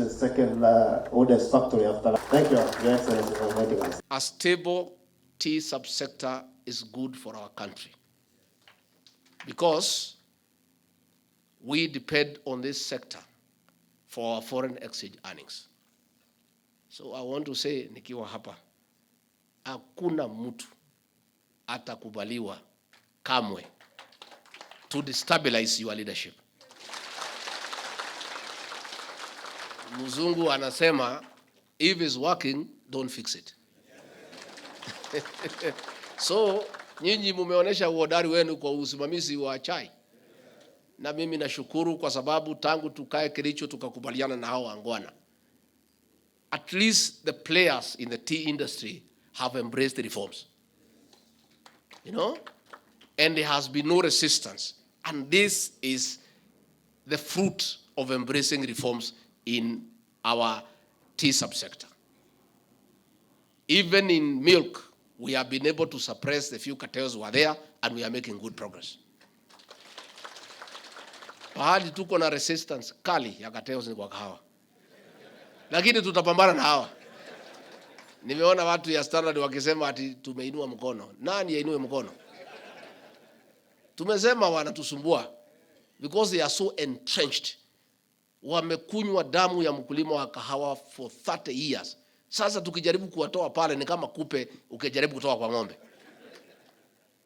the second oldest factory after. Thank you, Your Excellency, for inviting us. A stable tea subsector is good for our country because we depend on this sector for our foreign exchange earnings. So I want to say, nikiwa hapa, hakuna mtu atakubaliwa kamwe to destabilize your leadership. Mzungu anasema, if it's working, don't fix it. So, nyinyi mumeonesha uhodari wenu kwa usimamizi wa chai. Na mimi nashukuru kwa sababu tangu tukae Kericho tukakubaliana na hao wangwana. At least the players in the tea industry have embraced the reforms. You know? And there has been no resistance. And this is the fruit of embracing reforms in our tea subsector. Even in milk, we have been able to suppress the few cartels who are there, and we are making good progress. Pahali tuko na resistance kali ya cartels ni kwa kahawa. Lakini tutapambana na hawa. Nimeona watu ya Standard wakisema ati tumeinua mkono. Nani yainue mkono? Tumesema wanatusumbua because they are so entrenched. Wamekunywa damu ya mkulima wa kahawa for 30 years. Sasa tukijaribu kuwatoa pale ni kama kupe ukijaribu kutoa kwa ng'ombe.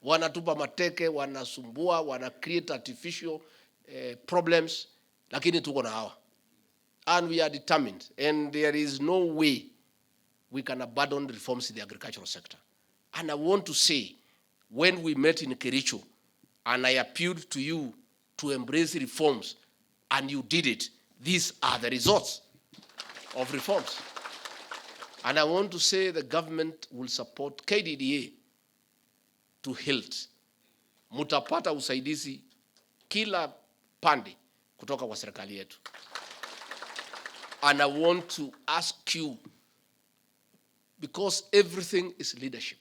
Wanatupa mateke, wanasumbua, wana create artificial problems, lakini tuko na hawa. And we are determined, and there is no way we can abandon reforms in the agricultural sector. And I want to say, when we met in Kericho, and I appealed to you to embrace reforms, and you did it, these are the results of reforms. And I want to say the government will support KDDA to hilt. Mutapata usaidizi kila pande kutoka kwa serikali yetu. And I want to ask you, because everything is leadership.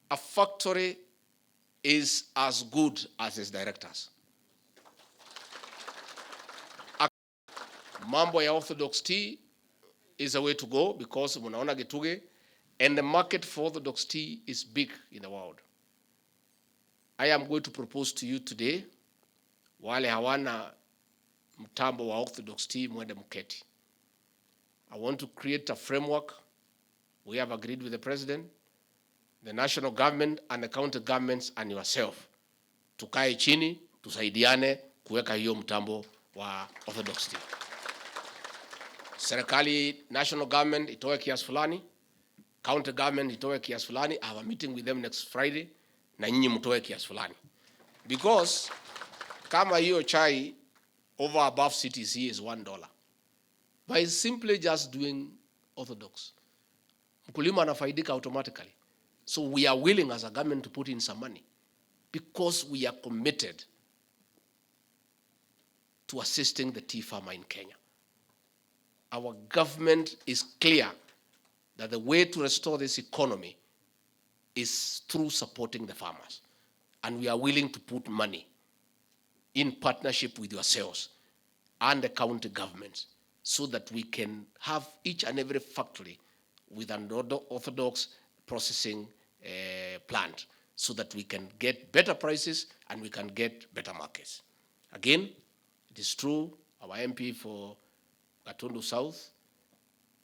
A factory is as good as its directors. Mambo ya orthodox tea is a way to go because munaona Gituge, and the market for orthodox tea is big in the world. I am going to propose to you today, wale hawana mtambo wa orthodox tea mwende mketi. I want to create a framework. We have agreed with the president, the national government and the county governments and yourself. Tukae chini, tusaidiane kuweka hiyo mtambo wa orthodox tea. Serikali, national government itoe kiasi fulani, county government itoe kiasi fulani. I have a meeting with them next Friday, na nyinyi mtoe kiasi fulani. Because kama hiyo chai over above CTC is $1, by simply just doing orthodox, mkulima anafaidika automatically. So we are willing as a government to put in some money because we are committed to assisting the tea farmer in Kenya. Our government is clear that the way to restore this economy is through supporting the farmers. And we are willing to put money in partnership with yourselves and the county governments so that we can have each and every factory with an orthodox processing plant so that we can get better prices and we can get better markets. Again, it is true, our MP for Gatundu South,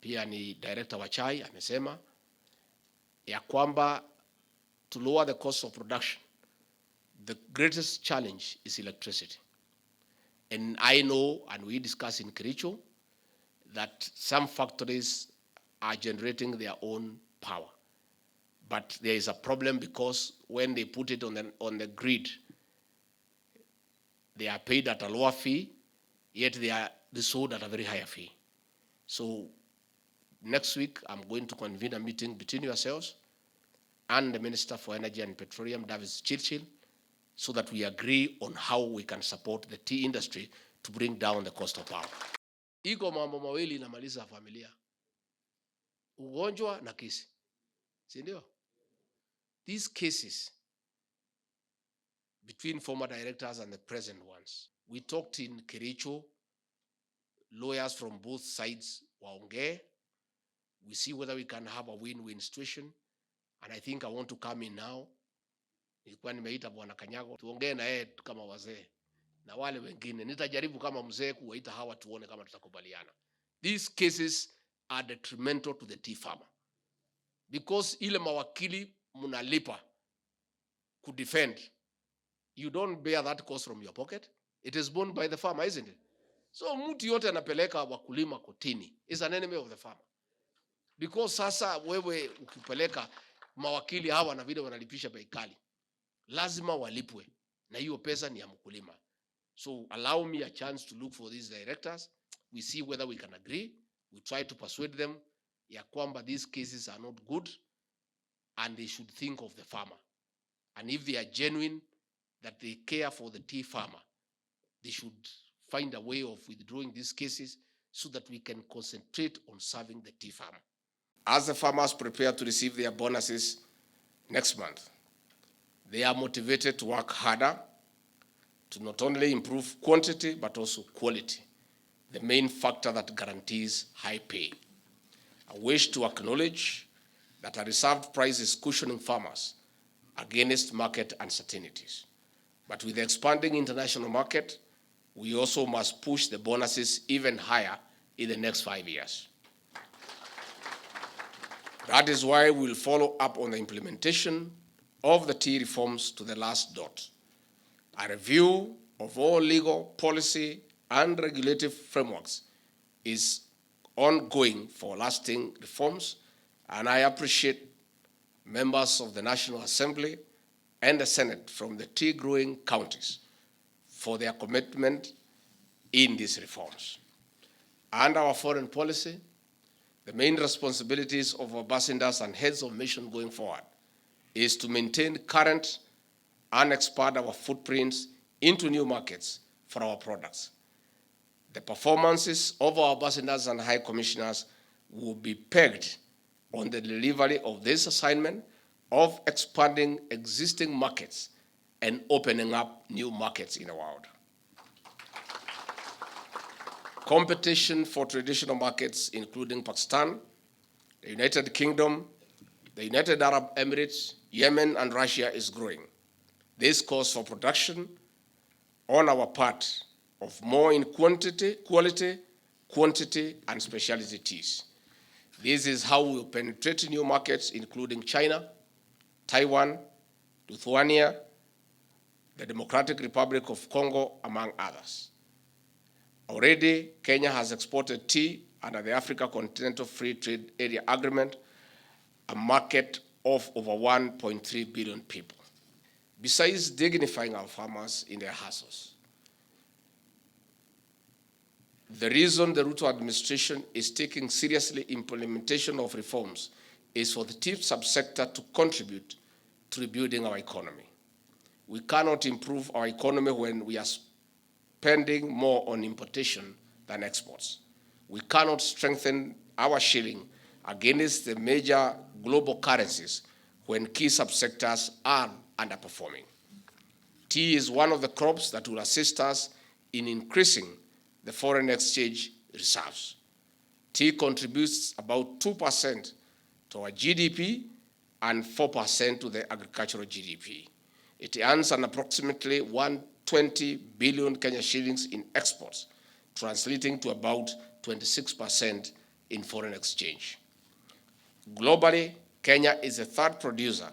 pia ni director wa chai, amesema ya kwamba to lower the cost of production, the greatest challenge is electricity. And I know, and we discussed in Kericho, that some factories are generating their own power. But there is a problem because when they put it on the grid, they are paid at a lower fee, yet they are sold at a very higher fee. So next week, I'm going to convene a meeting between yourselves and the Minister for Energy and Petroleum, Davis Chirchil, so that we agree on how we can support the tea industry to bring down the cost of power. Iko mambo mawili inamaliza familia. Ugonjwa na kesi. Si ndio? These cases between former directors and the present ones. We talked in Kericho lawyers from both sides waongee. We see whether we can have a win-win situation. And I think I want to come in now. Nilikuwa nimeita Bwana Kanyago tuongee na yeye kama wazee na wale wengine. Nitajaribu kama mzee kuwaita hawa tuone kama tutakubaliana. These cases are detrimental to the tea farmer. Because ile mawakili mnalipa ku defend, you don't bear that cost from your pocket. It is borne by the farmer, isn't it? So mtu yote anapeleka wakulima kotini is an enemy of the farmer. Because sasa wewe ukipeleka mawakili hawa na vile wanalipisha bei kali, lazima walipwe na hiyo pesa ni ya mkulima. So allow me a chance to look for these directors. We see whether we can agree. We try to persuade them ya kwamba these cases are not good and they should think of the farmer. And if they are genuine, that they care for the tea farmer, they should find a way of withdrawing these cases so that we can concentrate on serving the tea farmer. As the farmers prepare to receive their bonuses next month, they are motivated to work harder to not only improve quantity but also quality, the main factor that guarantees high pay. I wish to acknowledge that a reserved price is cushioning farmers against market uncertainties. But with the expanding international market, we also must push the bonuses even higher in the next 5 years. That is why we'll follow up on the implementation of the tea reforms to the last dot. A review of all legal, policy, and regulative frameworks is ongoing for lasting reforms, and I appreciate members of the National Assembly and the Senate from the tea-growing counties for their commitment in these reforms. And our foreign policy, the main responsibilities of ambassadors and heads of mission going forward is to maintain current and expand our footprints into new markets for our products. The performances of our ambassadors and high commissioners will be pegged on the delivery of this assignment of expanding existing markets and opening up new markets in the world. Competition for traditional markets, including Pakistan, the United Kingdom, the United Arab Emirates, Yemen, and Russia is growing. This calls for production on our part of more in quality, quantity, and specialty teas. This is how we will penetrate new markets, including China, Taiwan, Lithuania, the Democratic Republic of Congo, among others. Already, Kenya has exported tea under the Africa Continental Free Trade Area Agreement, a market of over 1.3 billion people. Besides dignifying our farmers in their hustles, the reason the Ruto administration is taking seriously implementation of reforms is for the tea subsector to contribute to rebuilding our economy. We cannot improve our economy when we are spending more on importation than exports. We cannot strengthen our shilling against the major global currencies when key subsectors are underperforming. Tea is one of the crops that will assist us in increasing the foreign exchange reserves. Tea contributes about 2% to our GDP and 4% to the agricultural GDP. It earns an approximately 120 billion Kenya shillings in exports, translating to about 26% in foreign exchange. Globally, Kenya is the third producer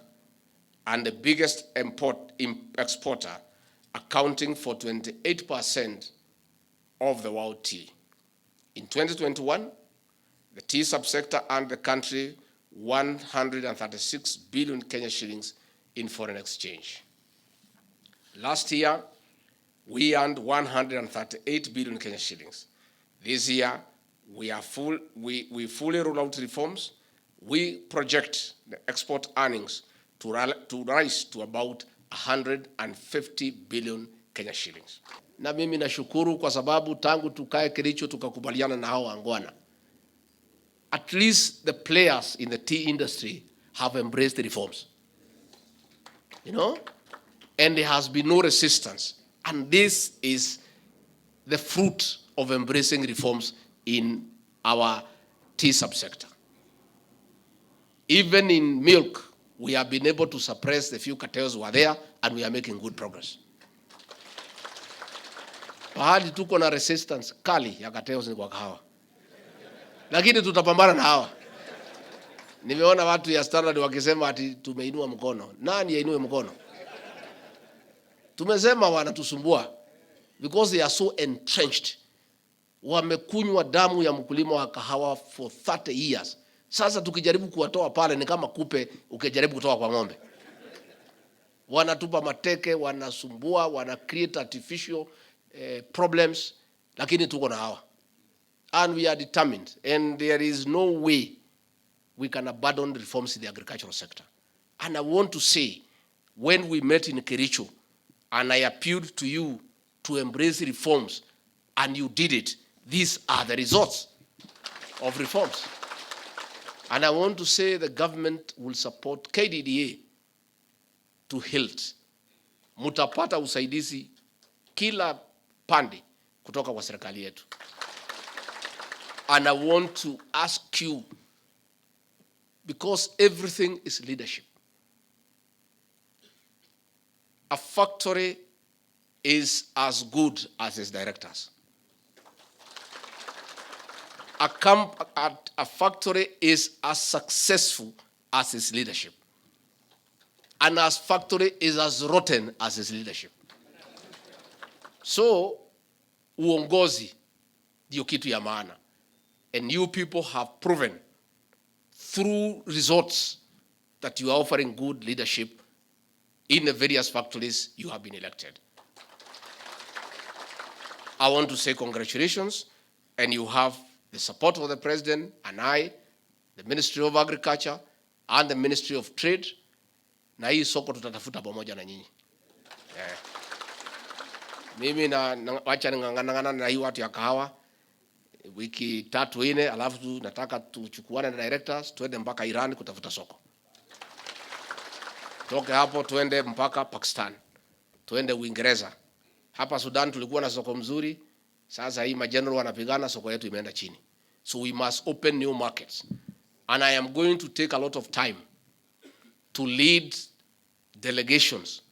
and the biggest exporter, accounting for 28% of the world tea. In 2021, the tea subsector earned the country 136 billion Kenya shillings in foreign exchange. Last year, we earned 138 billion Kenya shillings. This year, we fully roll out reforms. We project the export earnings to rise to about 150 billion Kenya shillings. Na mimi nashukuru kwa sababu tangu tukae Kericho tukakubaliana na hao wangwana. At least the players in the tea industry have embraced the reforms. You know? And there has been no resistance. And this is the fruit of embracing reforms in our tea subsector. Even in milk, we have been able to suppress the few cartels who are there, and we are making good progress. Pahali tuko na resistance kali ya cartels ni kwa kahawa, lakini tutapambana na hawa. Nimeona watu ya Standard wakisema ati tumeinua mkono. Nani yainue mkono? Tumesema wanatusumbua because they are so entrenched. Wamekunywa damu ya mkulima wa kahawa for 30 years. Sasa tukijaribu kuwatoa pale ni kama kupe ukijaribu kutoa kwa ng'ombe. Wanatupa mateke, wanasumbua, wana create artificial problems, lakini tuko na hawa. And we are determined, and there is no way we can abandon reforms in the agricultural sector. And I want to say, when we met in Kericho, and I appealed to you to embrace reforms, and you did it, these are the results of reforms. And I want to say the government will support KDDA to hilt. Mutapata usaidizi kila pande kutoka kwa serikali yetu. And I want to ask you, because everything is leadership. A factory is as good as its directors. A factory is as successful as its leadership. And a factory is as rotten as its leadership. So, uongozi ndio kitu ya maana. And you people have proven through results that you are offering good leadership in the various factories you have been elected. I want to say congratulations, and you have the support of the President and I, the Ministry of Agriculture and the Ministry of Trade. Na hii soko tutatafuta pamoja na nyinyi. Mimi wacha ningangana na hii watu ya kahawa wiki 3-4, alafu nataka tuchukuane na directors tuende mpaka Iran kutafuta soko. Toke hapo tuende mpaka Pakistan, tuende Uingereza. Hapa Sudan tulikuwa na soko mzuri, sasa hii majenerali wanapigana, soko yetu imeenda chini. So we must open new markets. And I am going to take a lot of time to lead delegations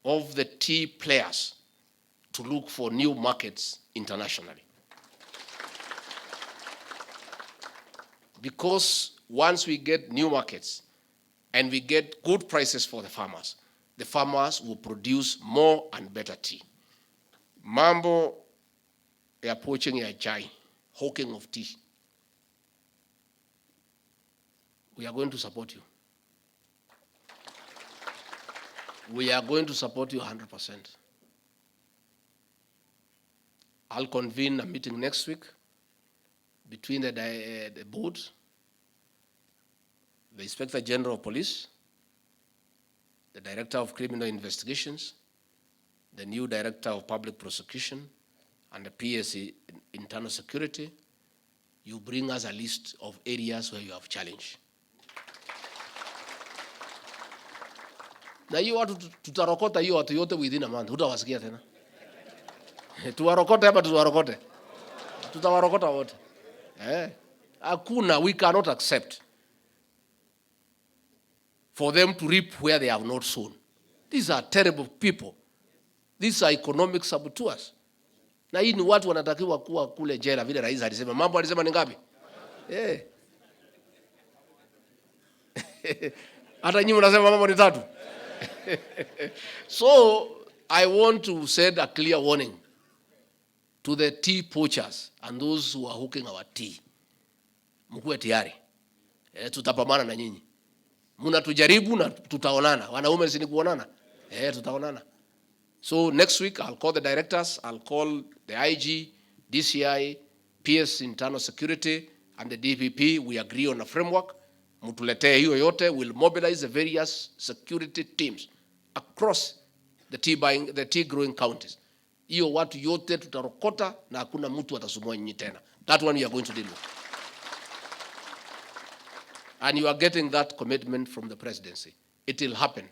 of the tea players to look for new markets internationally. Because once we get new markets and we get good prices for the farmers will produce more and better tea. Mambo ya poaching ya chai, hawking of tea. We are going to support you. We are going to support you 100%. I'll convene a meeting next week between the board, the Inspector General of Police, the Director of Criminal Investigations, the new Director of Public Prosecution, and the PSC Internal Security. You bring us a list of areas where you have challenge. Na hiyo watu tutarokota hiyo watu yote within a month. Hutawasikia tena. Tuwarokote hapa tuwarokote. Tutawarokota wote. Hakuna, we cannot accept for them to reap where they have not sown. These are terrible people. These are economic saboteurs. Na hii ni watu wanatakiwa kuwa kule jela vile rais alisema. Mambo alisema ni ngapi? Hata nyinyi mnasema mambo ni 3. So, I want to send a clear warning to the tea poachers and those who are hooking our tea. Mkuwe tayari. Tutapambana na nyinyi. Mnatujaribu na tutaonana. Wanaume si ni kuonana? Tutaonana. So next week I'll call the directors, I'll call the IG, DCI, PS Internal Security and the DPP. We agree on a framework. Mutuletee hiyo yote, will mobilize the various security teams across the tea growing counties. Hiyo watu yote tutarokota na hakuna mtu atasumbua nyinyi tena. That one we are going to deal with. And you are getting that commitment from the presidency. It will happen.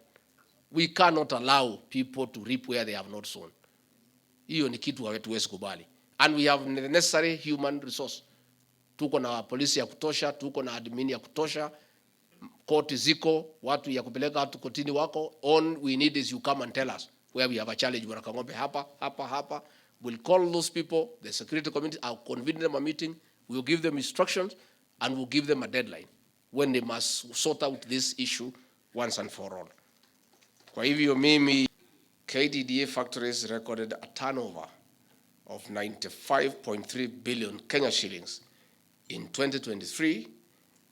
We cannot allow people to reap where they have not sown. Hiyo ni kitu hatuwezi kubali. And we have the necessary human resource. Tuko na polisi ya kutosha, tuko na admin ya kutosha, koti ziko, watu ya kupeleka watu kotini wako. All we need is you come and tell us where we have a challenge. Warakang'ombe hapa. We'll call those people, the security committee, I'll convene them a meeting, we'll give them instructions, and we'll give them a deadline when they must sort out this issue once and for all. Kwa hivyo mimi, KTDA factories recorded a turnover of 95.3 billion Kenya shillings in 2023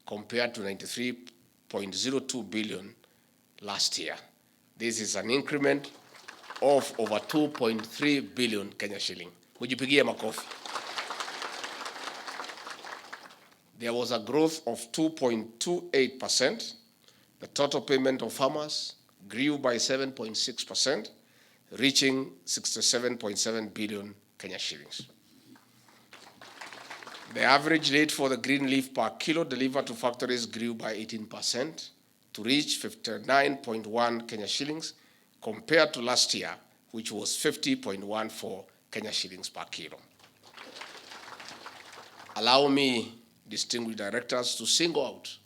compared to 93.02 billion last year. This is an increment of over 2.3 billion Kenya shilling. Mujipigie makofi. There was a growth of 2.28%. The total payment of farmers grew by 7.6%, reaching 67.7 billion Kenya shillings. The average rate for the green leaf per kilo delivered to factories grew by 18% to reach 59.1 Kenya shillings compared to last year, which was 50.14 Kenya shillings per kilo. Allow me, distinguished directors, to single out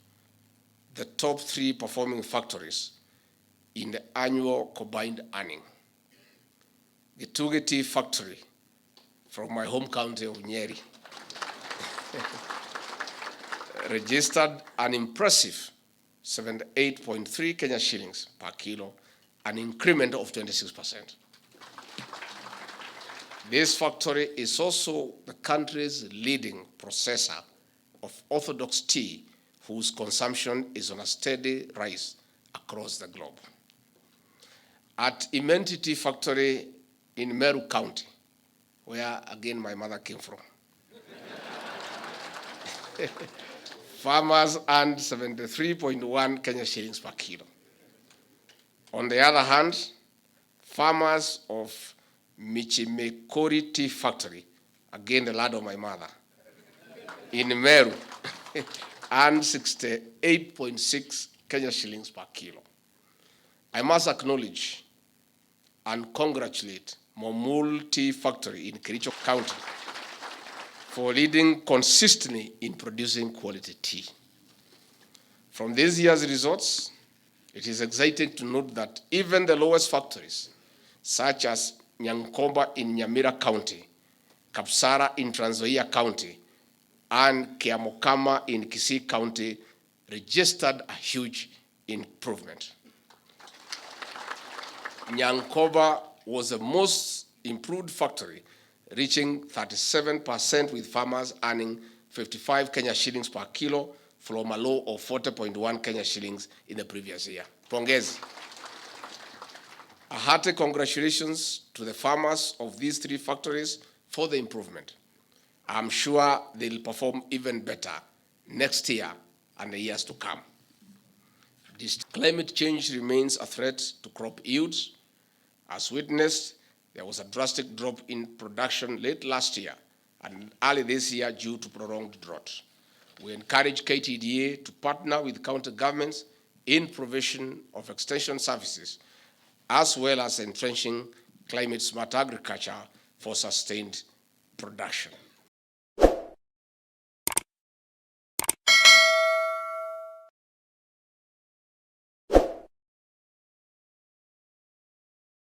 the top 3 performing factories in the annual combined earning. The Tuge Tea Factory from my home county of Nyeri registered an impressive 78.3 Kenya shillings per kilo, an increment of 26%. This factory is also the country's leading processor of orthodox tea, whose consumption is on a steady rise across the globe. At Imenti Tea Factory in Meru County, where again my mother came from, farmers earned 73.1 Kenya shillings per kilo. On the other hand, farmers of Michimekori Tea Factory, again the land of my mother, in Meru, earned 68.6 Kenya shillings per kilo. I must acknowledge and congratulate Momul Tea Factory in Kericho County for leading consistently in producing quality tea. From this year's results, it is exciting to note that even the lowest factories, such as Nyankomba in Nyamira County, Kapsara in Trans Nzoia County, and Kiamokama in Kisii County, registered a huge improvement. Nyankomba was the most improved factory, reaching 37%, with farmers earning 55 Kenya shillings per kilo from a low of 40.1 Kenya shillings in the previous year. Pongezi. A hearty congratulations to the farmers of these 3 factories for the improvement. I'm sure they'll perform even better next year and the years to come. This climate change remains a threat to crop yields. As witnessed, there was a drastic drop in production late last year and early this year due to prolonged drought. We encourage KTDA to partner with county governments in provision of extension services, as well as entrenching climate-smart agriculture for sustained production.